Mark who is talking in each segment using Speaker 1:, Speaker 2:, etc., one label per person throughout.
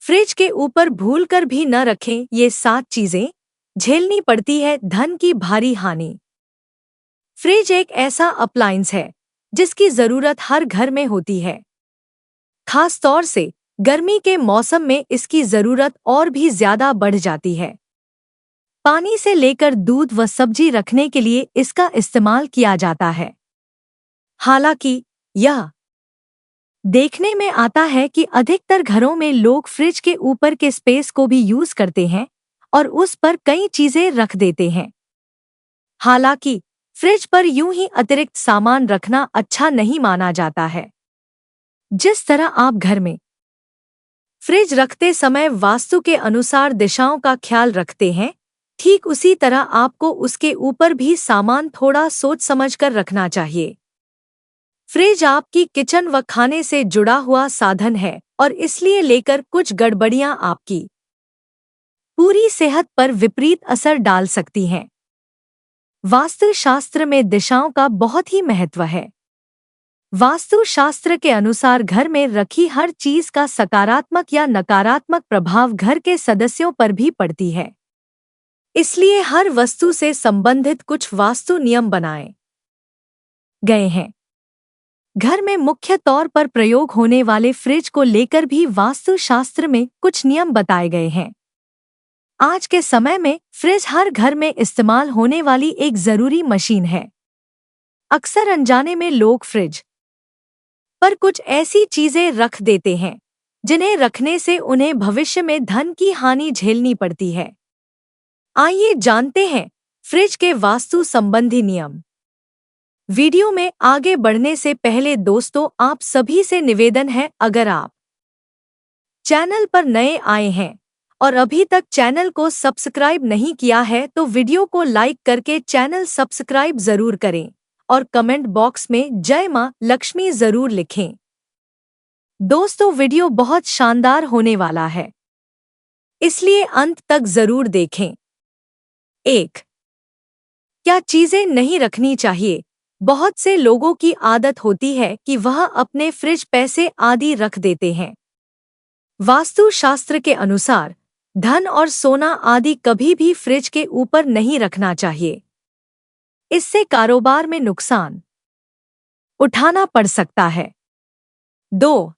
Speaker 1: Fridge के ऊपर भूलकर भी न रखें ये 7 चीजें, झेलनी पड़ती है धन की भारी हानि। फ्रिज एक ऐसा अप्लायंस है जिसकी जरूरत हर घर में होती है। खास तौर से गर्मी के मौसम में इसकी जरूरत और भी ज्यादा बढ़ जाती है। पानी से लेकर दूध व सब्जी रखने के लिए इसका इस्तेमाल किया जाता है। हालांकि यह देखने में आता है कि अधिकतर घरों में लोग फ्रिज के ऊपर के स्पेस को भी यूज करते हैं और उस पर कई चीजें रख देते हैं। हालांकि फ्रिज पर यूं ही अतिरिक्त सामान रखना अच्छा नहीं माना जाता है। जिस तरह आप घर में फ्रिज रखते समय वास्तु के अनुसार दिशाओं का ख्याल रखते हैं, ठीक उसी तरह आपको उसके ऊपर भी सामान थोड़ा सोच समझकर रखना चाहिए। फ्रिज आपकी किचन व खाने से जुड़ा हुआ साधन है और इसलिए लेकर कुछ गड़बड़ियां आपकी पूरी सेहत पर विपरीत असर डाल सकती हैं। वास्तुशास्त्र में दिशाओं का बहुत ही महत्व है। वास्तुशास्त्र के अनुसार घर में रखी हर चीज का सकारात्मक या नकारात्मक प्रभाव घर के सदस्यों पर भी पड़ती है। इसलिए हर वस्तु से संबंधित कुछ वास्तु नियम बनाए गए हैं। घर में मुख्य तौर पर प्रयोग होने वाले फ्रिज को लेकर भी वास्तुशास्त्र में कुछ नियम बताए गए हैं। आज के समय में फ्रिज हर घर में इस्तेमाल होने वाली एक जरूरी मशीन है। अक्सर अनजाने में लोग फ्रिज पर कुछ ऐसी चीजें रख देते हैं जिन्हें रखने से उन्हें भविष्य में धन की हानि झेलनी पड़ती है। आइए जानते हैं फ्रिज के वास्तु संबंधी नियम। वीडियो में आगे बढ़ने से पहले दोस्तों आप सभी से निवेदन है, अगर आप चैनल पर नए आए हैं और अभी तक चैनल को सब्सक्राइब नहीं किया है तो वीडियो को लाइक करके चैनल सब्सक्राइब जरूर करें और कमेंट बॉक्स में जय मां लक्ष्मी जरूर लिखें। दोस्तों वीडियो बहुत शानदार होने वाला है, इसलिए अंत तक जरूर देखें। 1. क्या चीजें नहीं रखनी चाहिए? बहुत से लोगों की आदत होती है कि वह अपने फ्रिज पैसे आदि रख देते हैं। वास्तुशास्त्र के अनुसार धन और सोना आदि कभी भी फ्रिज के ऊपर नहीं रखना चाहिए। इससे कारोबार में नुकसान उठाना पड़ सकता है। 2.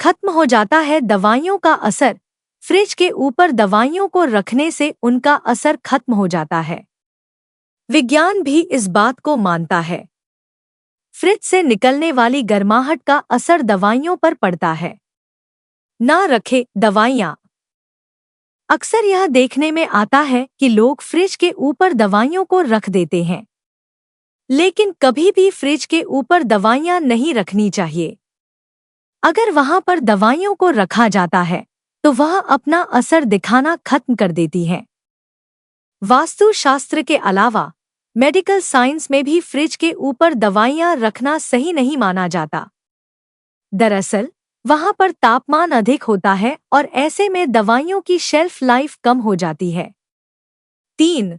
Speaker 1: खत्म हो जाता है दवाइयों का असर। फ्रिज के ऊपर दवाइयों को रखने से उनका असर खत्म हो जाता है। विज्ञान भी इस बात को मानता है। फ्रिज से निकलने वाली गर्माहट का असर दवाइयों पर पड़ता है। ना रखें दवाइयाँ। अक्सर यह देखने में आता है कि लोग फ्रिज के ऊपर दवाइयों को रख देते हैं, लेकिन कभी भी फ्रिज के ऊपर दवाइयाँ नहीं रखनी चाहिए। अगर वहां पर दवाइयों को रखा जाता है तो वह अपना असर दिखाना खत्म कर देती हैं। वास्तुशास्त्र के अलावा मेडिकल साइंस में भी फ्रिज के ऊपर दवाइयां रखना सही नहीं माना जाता। दरअसल वहां पर तापमान अधिक होता है और ऐसे में दवाइयों की शेल्फ लाइफ कम हो जाती है। 3.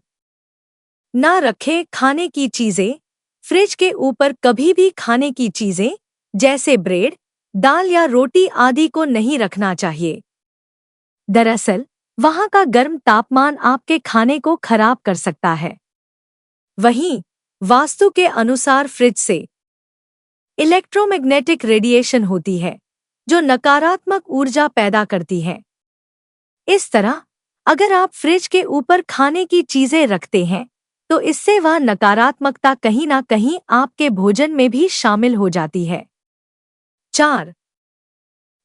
Speaker 1: ना रखें खाने की चीजें। फ्रिज के ऊपर कभी भी खाने की चीजें जैसे ब्रेड, दाल या रोटी आदि को नहीं रखना चाहिए। दरअसल वहां का गर्म तापमान आपके खाने को खराब कर सकता है। वहीं वास्तु के अनुसार फ्रिज से इलेक्ट्रोमैग्नेटिक रेडिएशन होती है जो नकारात्मक ऊर्जा पैदा करती है। इस तरह अगर आप फ्रिज के ऊपर खाने की चीजें रखते हैं तो इससे वह नकारात्मकता कहीं ना कहीं आपके भोजन में भी शामिल हो जाती है। 4.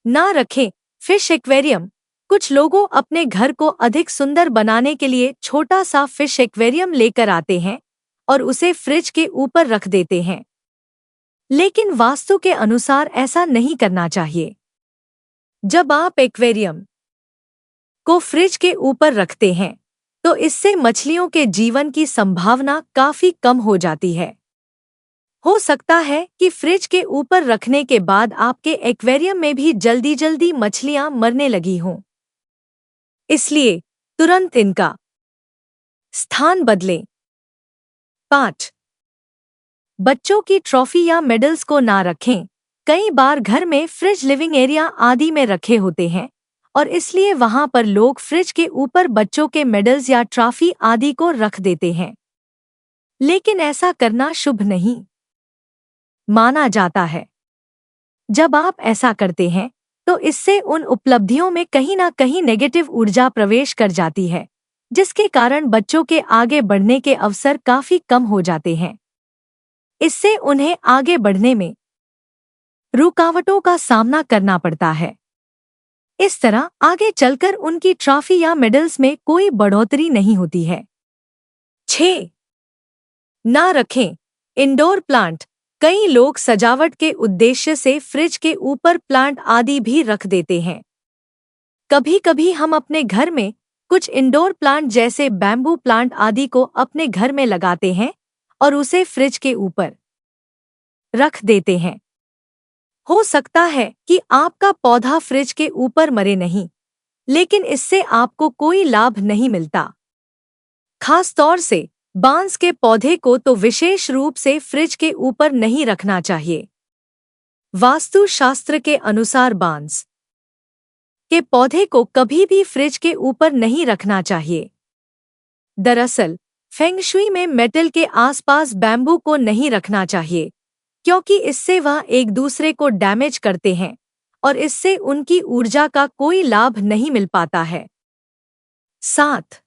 Speaker 1: ना रखें फिश एक्वेरियम। कुछ लोगों अपने घर को अधिक सुंदर बनाने के लिए छोटा सा फिश एक्वेरियम लेकर आते हैं और उसे फ्रिज के ऊपर रख देते हैं, लेकिन वास्तु के अनुसार ऐसा नहीं करना चाहिए। जब आप एक्वेरियम को फ्रिज के ऊपर रखते हैं तो इससे मछलियों के जीवन की संभावना काफी कम हो जाती है। हो सकता है कि फ्रिज के ऊपर रखने के बाद आपके एक्वेरियम में भी जल्दी जल्दी मछलियां मरने लगी हों, इसलिए तुरंत इनका स्थान बदलें। 5. बच्चों की ट्रॉफी या मेडल्स को ना रखें। कई बार घर में फ्रिज लिविंग एरिया आदि में रखे होते हैं और इसलिए वहां पर लोग फ्रिज के ऊपर बच्चों के मेडल्स या ट्रॉफी आदि को रख देते हैं। लेकिन ऐसा करना शुभ नहीं माना जाता है। जब आप ऐसा करते हैं तो इससे उन उपलब्धियों में कहीं ना कहीं नेगेटिव ऊर्जा प्रवेश कर जाती है, जिसके कारण बच्चों के आगे बढ़ने के अवसर काफी कम हो जाते हैं। इससे उन्हें आगे बढ़ने में रुकावटों का सामना करना पड़ता है। इस तरह आगे चलकर उनकी ट्रॉफी या मेडल्स में कोई बढ़ोतरी नहीं होती है। 6. ना रखें इंडोर प्लांट। कई लोग सजावट के उद्देश्य से फ्रिज के ऊपर प्लांट आदि भी रख देते हैं। कभी कभी हम अपने घर में कुछ इंडोर प्लांट जैसे बैम्बू प्लांट आदि को अपने घर में लगाते हैं और उसे फ्रिज के ऊपर रख देते हैं। हो सकता है कि आपका पौधा फ्रिज के ऊपर मरे नहीं, लेकिन इससे आपको कोई लाभ नहीं मिलता। खास तौर से बांस के पौधे को तो विशेष रूप से फ्रिज के ऊपर नहीं रखना चाहिए। वास्तु शास्त्र के अनुसार बांस के पौधे को कभी भी फ्रिज के ऊपर नहीं रखना चाहिए। दरअसल फेंग शुई में मेटल के आसपास बैम्बू को नहीं रखना चाहिए, क्योंकि इससे वह एक दूसरे को डैमेज करते हैं और इससे उनकी ऊर्जा का कोई लाभ नहीं मिल पाता है। 7.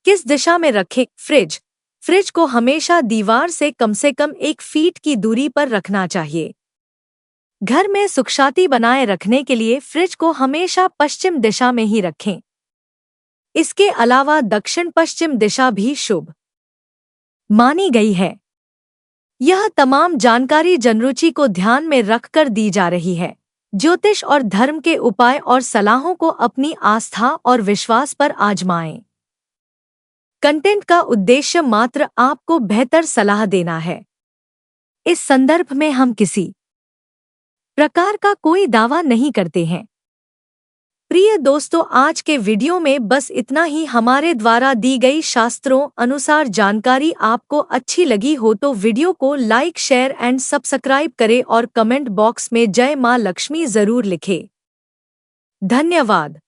Speaker 1: किस दिशा में रखें फ्रिज? फ्रिज को हमेशा दीवार से कम 1 फीट की दूरी पर रखना चाहिए। घर में सुख शांति बनाए रखने के लिए फ्रिज को हमेशा पश्चिम दिशा में ही रखें। इसके अलावा दक्षिण पश्चिम दिशा भी शुभ मानी गई है। यह तमाम जानकारी जनरुचि को ध्यान में रखकर दी जा रही है। ज्योतिष और धर्म के उपाय और सलाहों को अपनी आस्था और विश्वास पर आजमाएं। कंटेंट का उद्देश्य मात्र आपको बेहतर सलाह देना है। इस संदर्भ में हम किसी प्रकार का कोई दावा नहीं करते हैं। प्रिय दोस्तों, आज के वीडियो में बस इतना ही। हमारे द्वारा दी गई शास्त्रों अनुसार जानकारी आपको अच्छी लगी हो तो वीडियो को लाइक, शेयर एंड सब्सक्राइब करें और कमेंट बॉक्स में जय मां लक्ष्मी जरूर लिखें। धन्यवाद।